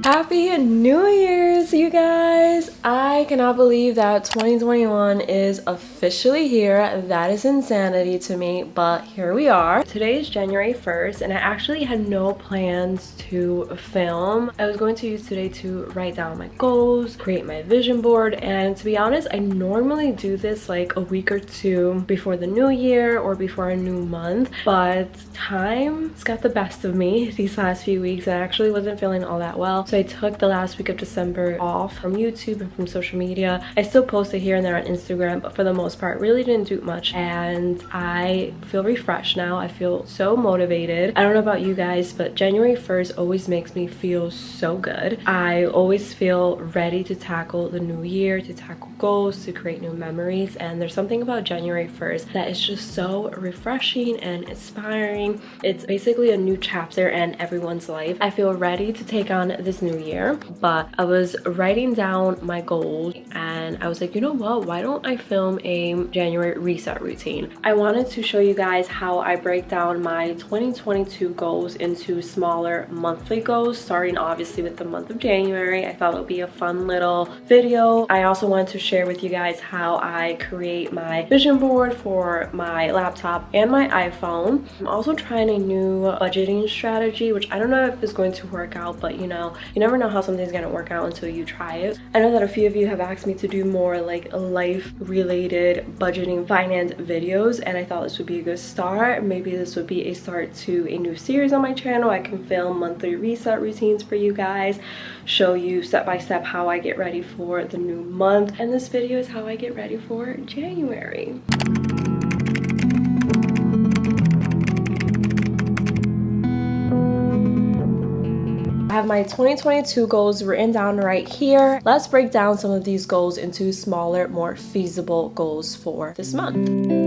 Happy New Year's, you guys! I cannot believe that 2021 is officially here. That is insanity to me, but here we are. Today is January 1st, and I actually had no plans to film. I was going to use today to write down my goals, create my vision board, and to be honest, I normally do this like a week or two before the new year or before a new month, but time's got the best of me these last few weeks. I actually wasn't feeling all that well, so I took the last week of December off from YouTube and from social media. I still posted here and there on Instagram, but for the most part really didn't do much, and I feel refreshed now. I feel so motivated. I don't know about you guys, but January 1st always makes me feel so good. I always feel ready to tackle the new year, to tackle goals, to create new memories, and there's something about January 1st that is just so refreshing and inspiring. It's basically a new chapter in everyone's life. I feel ready to take on this new year, but I was writing down my goals and I was like, you know what, why don't I film a January reset routine? I wanted to show you guys how I break down my 2022 goals into smaller monthly goals, starting obviously with the month of January. I thought it would be a fun little video. I also wanted to share with you guys how I create my vision board for my laptop and my iPhone. I'm also trying a new budgeting strategy, which I don't know if it's going to work out, but you know, you never know how something's gonna work out until you try it. I know that a few of you have asked me to do more like life related budgeting finance videos, and I thought this would be a good start. Maybe this would be a start to a new series on my channel. I can film monthly reset routines for you guys, show you step by step how I get ready for the new month, and this video is how I get ready for January. I have my 2022 goals written down right here. Let's break down some of these goals into smaller, more feasible goals for this month.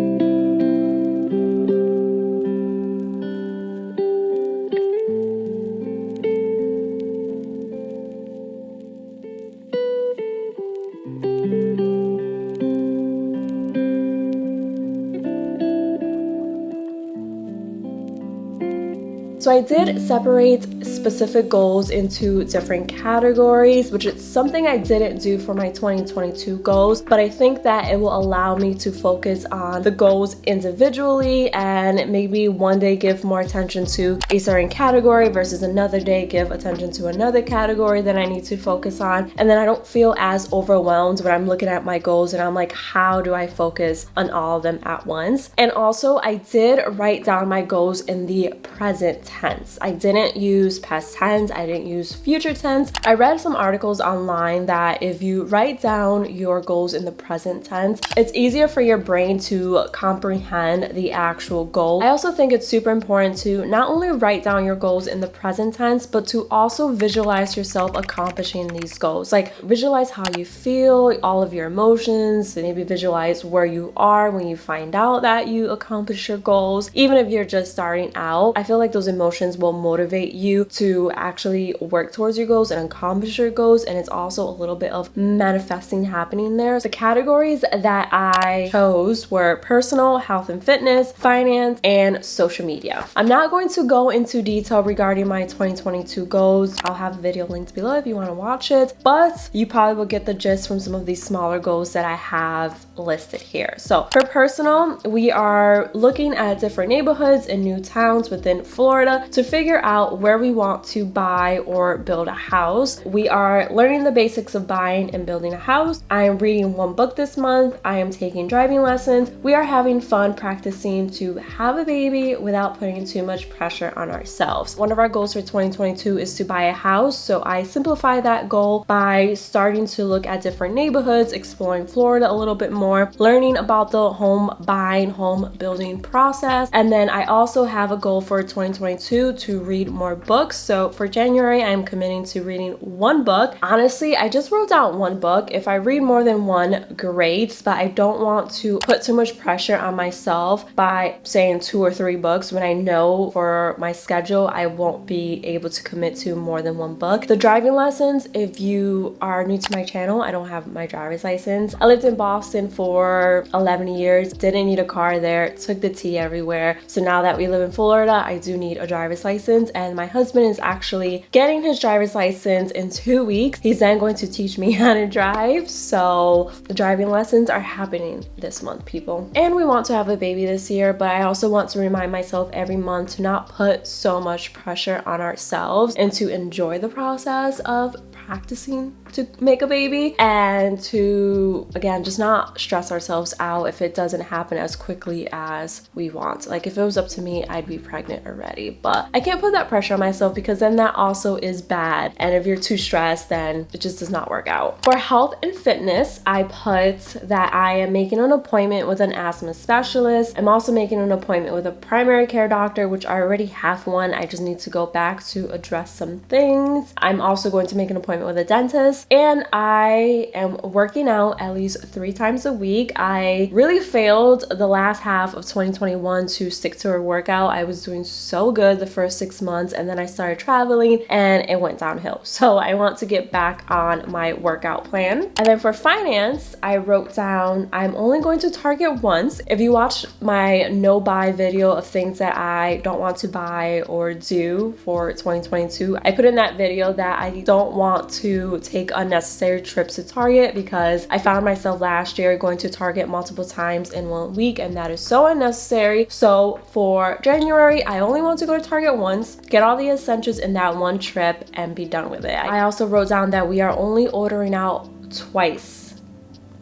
So I did separate specific goals into different categories, which is something I didn't do for my 2022 goals, but I think that it will allow me to focus on the goals individually and maybe one day give more attention to a certain category versus another day give attention to another category that I need to focus on. And then I don't feel as overwhelmed when I'm looking at my goals and I'm like, how do I focus on all of them at once? And also I did write down my goals in the present tense. I didn't use past tense, I didn't use future tense. I read some articles online that if you write down your goals in the present tense, it's easier for your brain to comprehend the actual goal. I also think it's super important to not only write down your goals in the present tense, but to also visualize yourself accomplishing these goals. Like visualize how you feel, all of your emotions, and maybe visualize where you are when you find out that you accomplished your goals. Even if you're just starting out, I feel like those emotions will motivate you to actually work towards your goals and accomplish your goals, and it's also a little bit of manifesting happening there. The categories that I chose were personal, health and fitness, finance, and social media. I'm not going to go into detail regarding my 2022 goals. I'll have a video linked below if you want to watch it, but you probably will get the gist from some of these smaller goals that I have listed here. So for personal, we are looking at different neighborhoods and new towns within Florida to figure out where we want to buy or build a house. We are learning the basics of buying and building a house. I am reading one book this month. I am taking driving lessons. We are having fun practicing to have a baby without putting too much pressure on ourselves. One of our goals for 2022 is to buy a house, so I simplify that goal by starting to look at different neighborhoods, exploring Florida a little bit more, learning about the home buying, home building process. And then I also have a goal for 2022 to read more books. So for January, I'm committing to reading one book. Honestly, I just wrote down one book. If I read more than one, great, but I don't want to put too much pressure on myself by saying 2 or 3 books when I know for my schedule I won't be able to commit to more than one book. The driving lessons, if you are new to my channel, I don't have my driver's license. I lived in Boston for 11 years, didn't need a car there, took the T everywhere. So now that we live in Florida, I do need a driver's license, and my husband is actually getting his driver's license in 2 weeks. He's then going to teach me how to drive. So the driving lessons are happening this month, people. And we want to have a baby this year, but I also want to remind myself every month to not put so much pressure on ourselves and to enjoy the process of practicing to make a baby, and to, again, just not stress ourselves out if it doesn't happen as quickly as we want. Like, if it was up to me, I'd be pregnant already, but I can't put that pressure on myself because then that also is bad. And if you're too stressed, then it just does not work out. For health and fitness, I put that I am making an appointment with an asthma specialist. I'm also making an appointment with a primary care doctor, which I already have one. I just need to go back to address some things. I'm also going to make an appointment with a dentist, and I am working out at least 3 times a week. I really failed the last half of 2021 to stick to a workout. I was doing so good the first 6 months, and then I started traveling and it went downhill. So I want to get back on my workout plan. And then for finance, I wrote down I'm only going to Target once. If you watched my no buy video of things that I don't want to buy or do for 2022, I put in that video that I don't want to take unnecessary trips to Target because I found myself last year going to Target multiple times in 1 week, and that is so unnecessary. So for January, I only want to go to Target once, get all the essentials in that one trip, and be done with it. I also wrote down that we are only ordering out twice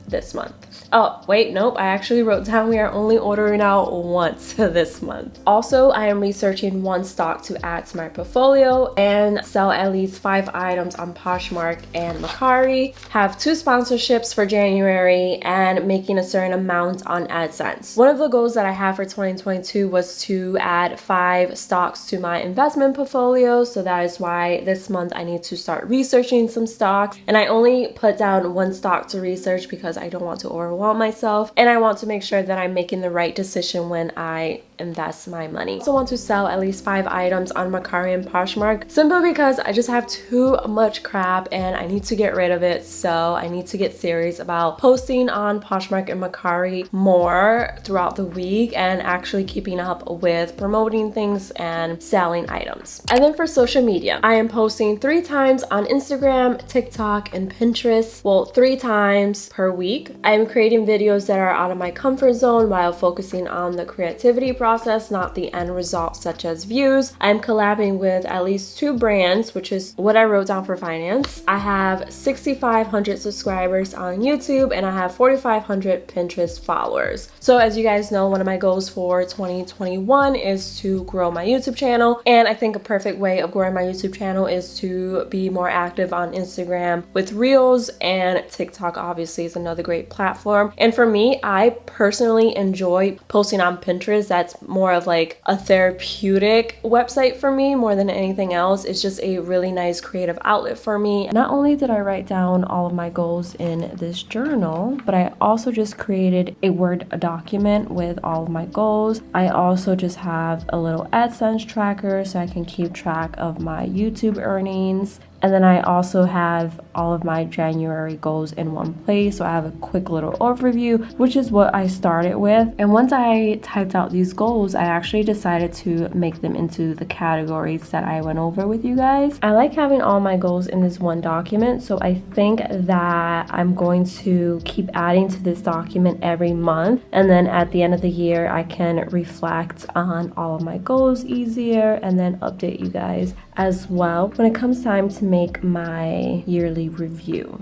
this month. Oh, wait, nope. I actually wrote down we are only ordering out once this month. Also, I am researching 1 stock to add to my portfolio and sell at least 5 items on Poshmark and Mercari. Have 2 sponsorships for January and making a certain amount on AdSense. One of the goals that I have for 2022 was to add 5 stocks to my investment portfolio. So that is why this month I need to start researching some stocks. And I only put down 1 stock to research because I don't want to overwhelm myself, and I want to make sure that I'm making the right decision when I invest my money. I also want to sell at least 5 items on Mercari and Poshmark, simply because I just have too much crap and I need to get rid of it. So I need to get serious about posting on Poshmark and Mercari more throughout the week and actually keeping up with promoting things and selling items. And then for social media, I am posting 3 times on Instagram, TikTok, and Pinterest. Well, 3 times per week. I am creating videos that are out of my comfort zone while focusing on the creativity process, not the end result such as views. I'm collabing with at least 2 brands, which is what I wrote down for finance. I have 6,500 subscribers on YouTube and I have 4,500 Pinterest followers. So as you guys know, one of my goals for 2021 is to grow my YouTube channel, and I think a perfect way of growing my YouTube channel is to be more active on Instagram with Reels, and TikTok obviously is another great platform. And for me, I personally enjoy posting on Pinterest. That's more of like a therapeutic website for me more than anything else. It's just a really nice creative outlet for me. Not only did I write down all of my goals in this journal, but I also just created a Word document with all of my goals. I also just have a little AdSense tracker so I can keep track of my YouTube earnings. And then I also have all of my January goals in one place. So I have a quick little overview, which is what I started with. And once I typed out these goals, I actually decided to make them into the categories that I went over with you guys. I like having all my goals in this one document. So I think that I'm going to keep adding to this document every month. And then at the end of the year, I can reflect on all of my goals easier and then update you guys as well when it comes time to make my yearly review.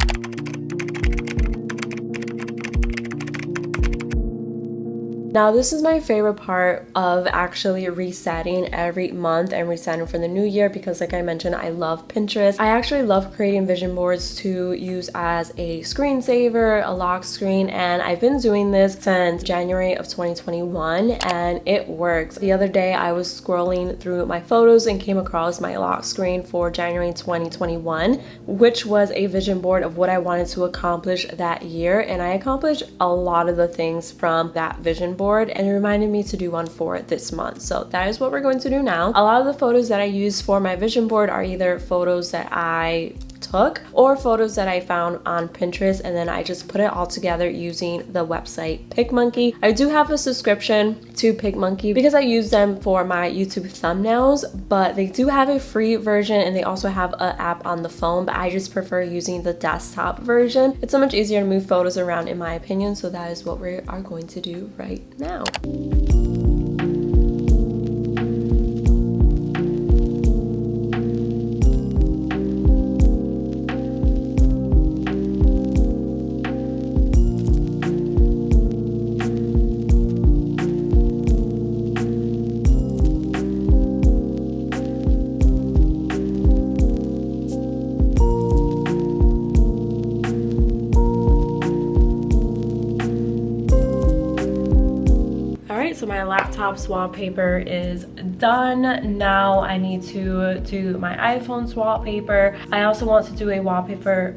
Now, this is my favorite part of actually resetting every month and resetting for the new year because, like I mentioned, I love Pinterest. I actually love creating vision boards to use as a screensaver, a lock screen, and I've been doing this since January of 2021 and it works. The other day, I was scrolling through my photos and came across my lock screen for January 2021, which was a vision board of what I wanted to accomplish that year, and I accomplished a lot of the things from that vision board, and it reminded me to do one for this month. So that is what we're going to do now. A lot of the photos that I use for my vision board are either photos that I took or photos that I found on Pinterest, and then I just put it all together using the website PicMonkey. I do have a subscription to PicMonkey because I use them for my YouTube thumbnails, but they do have a free version and they also have an app on the phone, but I just prefer using the desktop version. It's so much easier to move photos around in my opinion, so that is what we are going to do right now. So my laptop's wallpaper is done. Now I need to do my iPhone's wallpaper. I also want to do a wallpaper.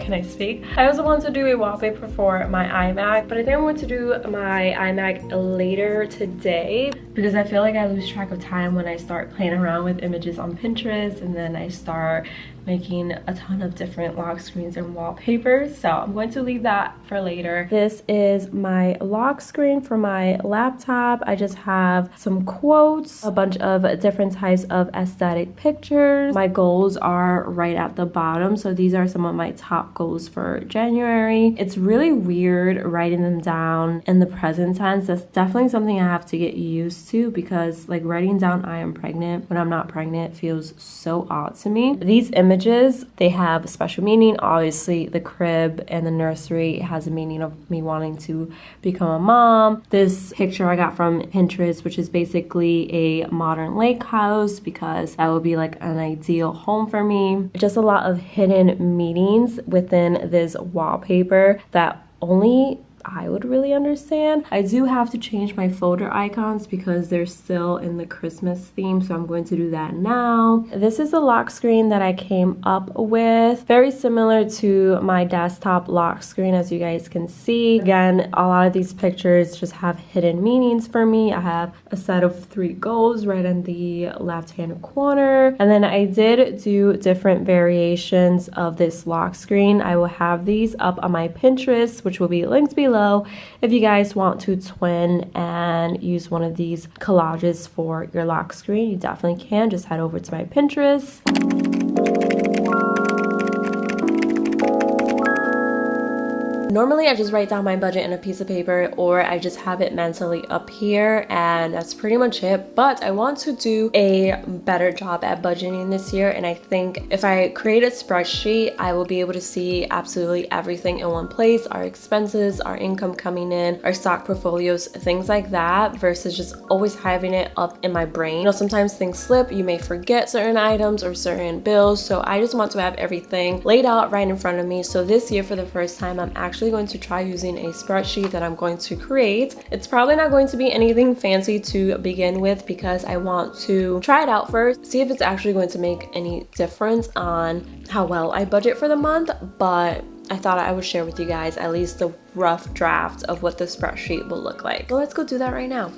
Can I speak? I also want to do a wallpaper for my iMac, but I think I'm going to do my iMac later today because I feel like I lose track of time when I start playing around with images on Pinterest and then I start making a ton of different lock screens and wallpapers. So I'm going to leave that for later. This is my lock screen for my laptop. I just have some quotes, a bunch of different types of aesthetic pictures. My goals are right at the bottom. So these are some of my top goals for January. It's really weird writing them down in the present tense. That's definitely something I have to get used to because like writing down I am pregnant when I'm not pregnant feels so odd to me. These images, they have a special meaning. Obviously the crib and the nursery has a meaning of me wanting to become a mom. This picture I got from Pinterest, which is basically a modern lake house because that would be like an ideal home for me. Just a lot of hidden meanings within this wallpaper that only I would really understand. I do have to change my folder icons because they're still in the Christmas theme, so I'm going to do that now. This is a lock screen that I came up with, very similar to my desktop lock screen, as you guys can see. Again, a lot of these pictures just have hidden meanings for me. I have a set of 3 goals right in the left-hand corner, and then I did do different variations of this lock screen. I will have these up on my Pinterest, which will be linked below if you guys want to twin and use one of these collages for your lock screen. You definitely can. Just head over to my Pinterest. Normally I just write down my budget in a piece of paper or I just have it mentally up here and that's pretty much it, but I want to do a better job at budgeting this year, and I think if I create a spreadsheet I will be able to see absolutely everything in one place, our expenses, our income coming in, our stock portfolios, things like that, versus just always having it up in my brain. You know, sometimes things slip, you may forget certain items or certain bills, so I just want to have everything laid out right in front of me. So this year for the first time I'm actually going to try using a spreadsheet that I'm going to create. It's probably not going to be anything fancy to begin with because I want to try it out first, see if it's actually going to make any difference on how well I budget for the month, but I thought I would share with you guys at least the rough draft of what the spreadsheet will look like. So let's go do that right now.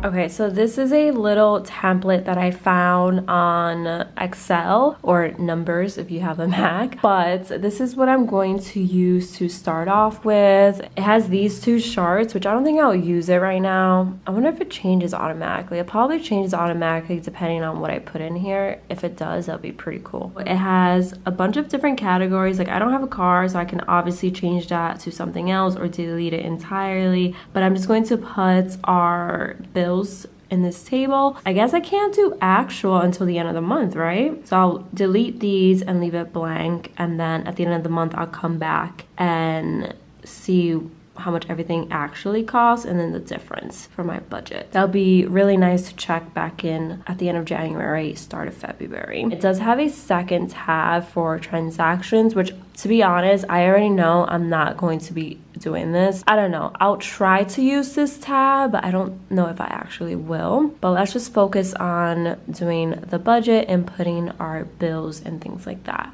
Okay, so this is a little template that I found on Excel or Numbers if you have a Mac, but this is what I'm going to use to start off with. It has these 2 charts, which I don't think I'll use it right now. I wonder if it changes automatically. It probably changes automatically depending on what I put in here. If it does, that'll be pretty cool. It has a bunch of different categories. Like I don't have a car, so I can obviously change that to something else or delete it entirely, but I'm just going to put our bills in this table. I guess I can't do actual until the end of the month, right? So I'll delete these and leave it blank, and then at the end of the month I'll come back and see how much everything actually costs and then the difference for my budget. That'll be really nice to check back in at the end of January, start of February. It does have a second tab for transactions, which to be honest, I already know I'm not going to be doing this. I don't know. I'll try to use this tab, but I don't know if I actually will. But let's just focus on doing the budget and putting our bills and things like that.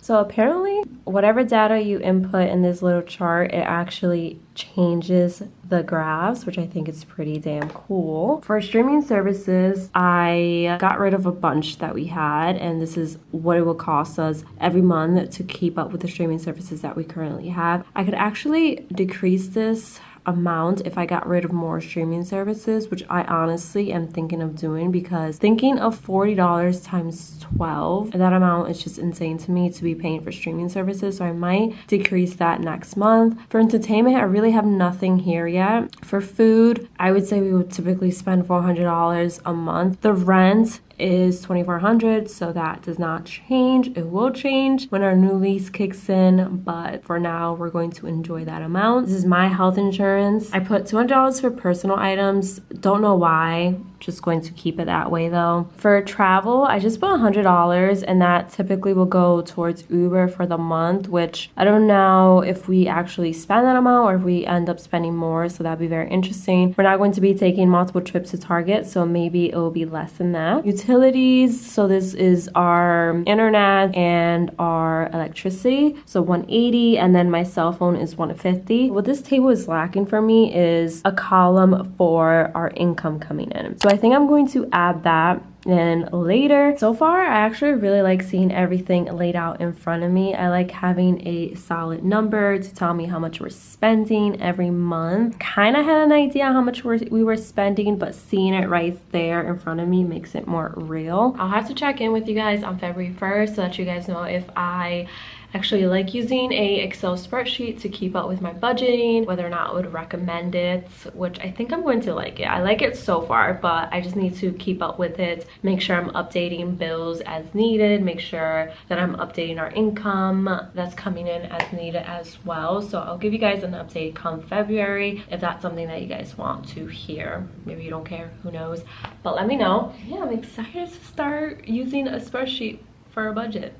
So apparently, whatever data you input in this little chart, it actually changes the graphs, which I think is pretty damn cool. For streaming services, I got rid of a bunch that we had, and this is what it will cost us every month to keep up with the streaming services that we currently have. I could actually decrease this amount if I got rid of more streaming services, which I honestly am thinking of doing, because thinking of $40 times 12, that amount is just insane to me to be paying for streaming services. So I might decrease that next month. For entertainment, I really have nothing here yet. For food, I would say we would typically spend $400 a month. The rent is $2,400, so that does not change. It will change when our new lease kicks in, but for now we're going to enjoy that amount. This is my health insurance. I put $200 for personal items. Don't know why, just going to keep it that way though. For travel, I just put $100, and that typically will go towards Uber for the month, which I don't know if we actually spend that amount or if we end up spending more, so that'd be very interesting. We're not going to be taking multiple trips to Target, so maybe it will be less than that. Utilities, so this is our internet and our electricity, so $180, and then my cell phone is $150. What this table is lacking for me is a column for our income coming in, so I think I'm going to add that in later. So far, I actually really like seeing everything laid out in front of me. I like having a solid number to tell me how much we're spending every month. Kind of had an idea how much we were spending, but seeing it right there in front of me makes it more real. I'll have to check in with you guys on February 1st so that you guys know if I actually like using a Excel spreadsheet to keep up with my budgeting, whether or not I would recommend it, which I think I'm going to like it. I like it so far, but I just need to keep up with it, make sure I'm updating bills as needed, make sure that I'm updating our income that's coming in as needed as well. So I'll give you guys an update come February if that's something that you guys want to hear. Maybe you don't care, who knows, but let me know. Yeah, I'm excited to start using a spreadsheet for a budget.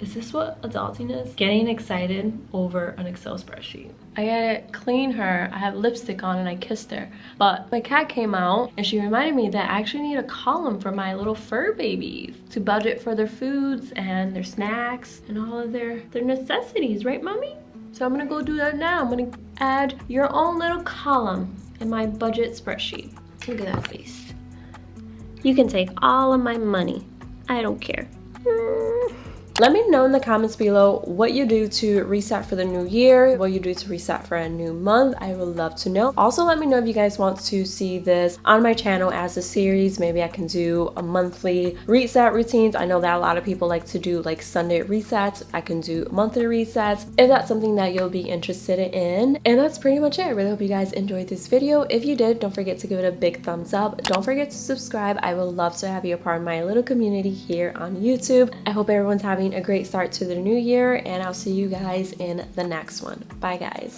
Is this what adulting is? Getting excited over an Excel spreadsheet. I gotta clean her. I have lipstick on and I kissed her. But my cat came out and she reminded me that I actually need a column for my little fur babies to budget for their foods and their snacks and all of their necessities, right, mommy? So I'm gonna go do that now. I'm gonna add your own little column in my budget spreadsheet. Look at that face. You can take all of my money. I don't care. Let me know in the comments below what you do to reset for the new year, what you do to reset for a new month. I would love to know. Also, let me know if you guys want to see this on my channel as a series. Maybe I can do a monthly reset routines. I know that a lot of people like to do like Sunday resets. I can do monthly resets if that's something that you'll be interested in. And that's pretty much it. I really hope you guys enjoyed this video. If you did, don't forget to give it a big thumbs up. Don't forget to subscribe. I would love to have you a part of my little community here on YouTube. I hope everyone's having a great start to the new year, and I'll see you guys in the next one. Bye guys.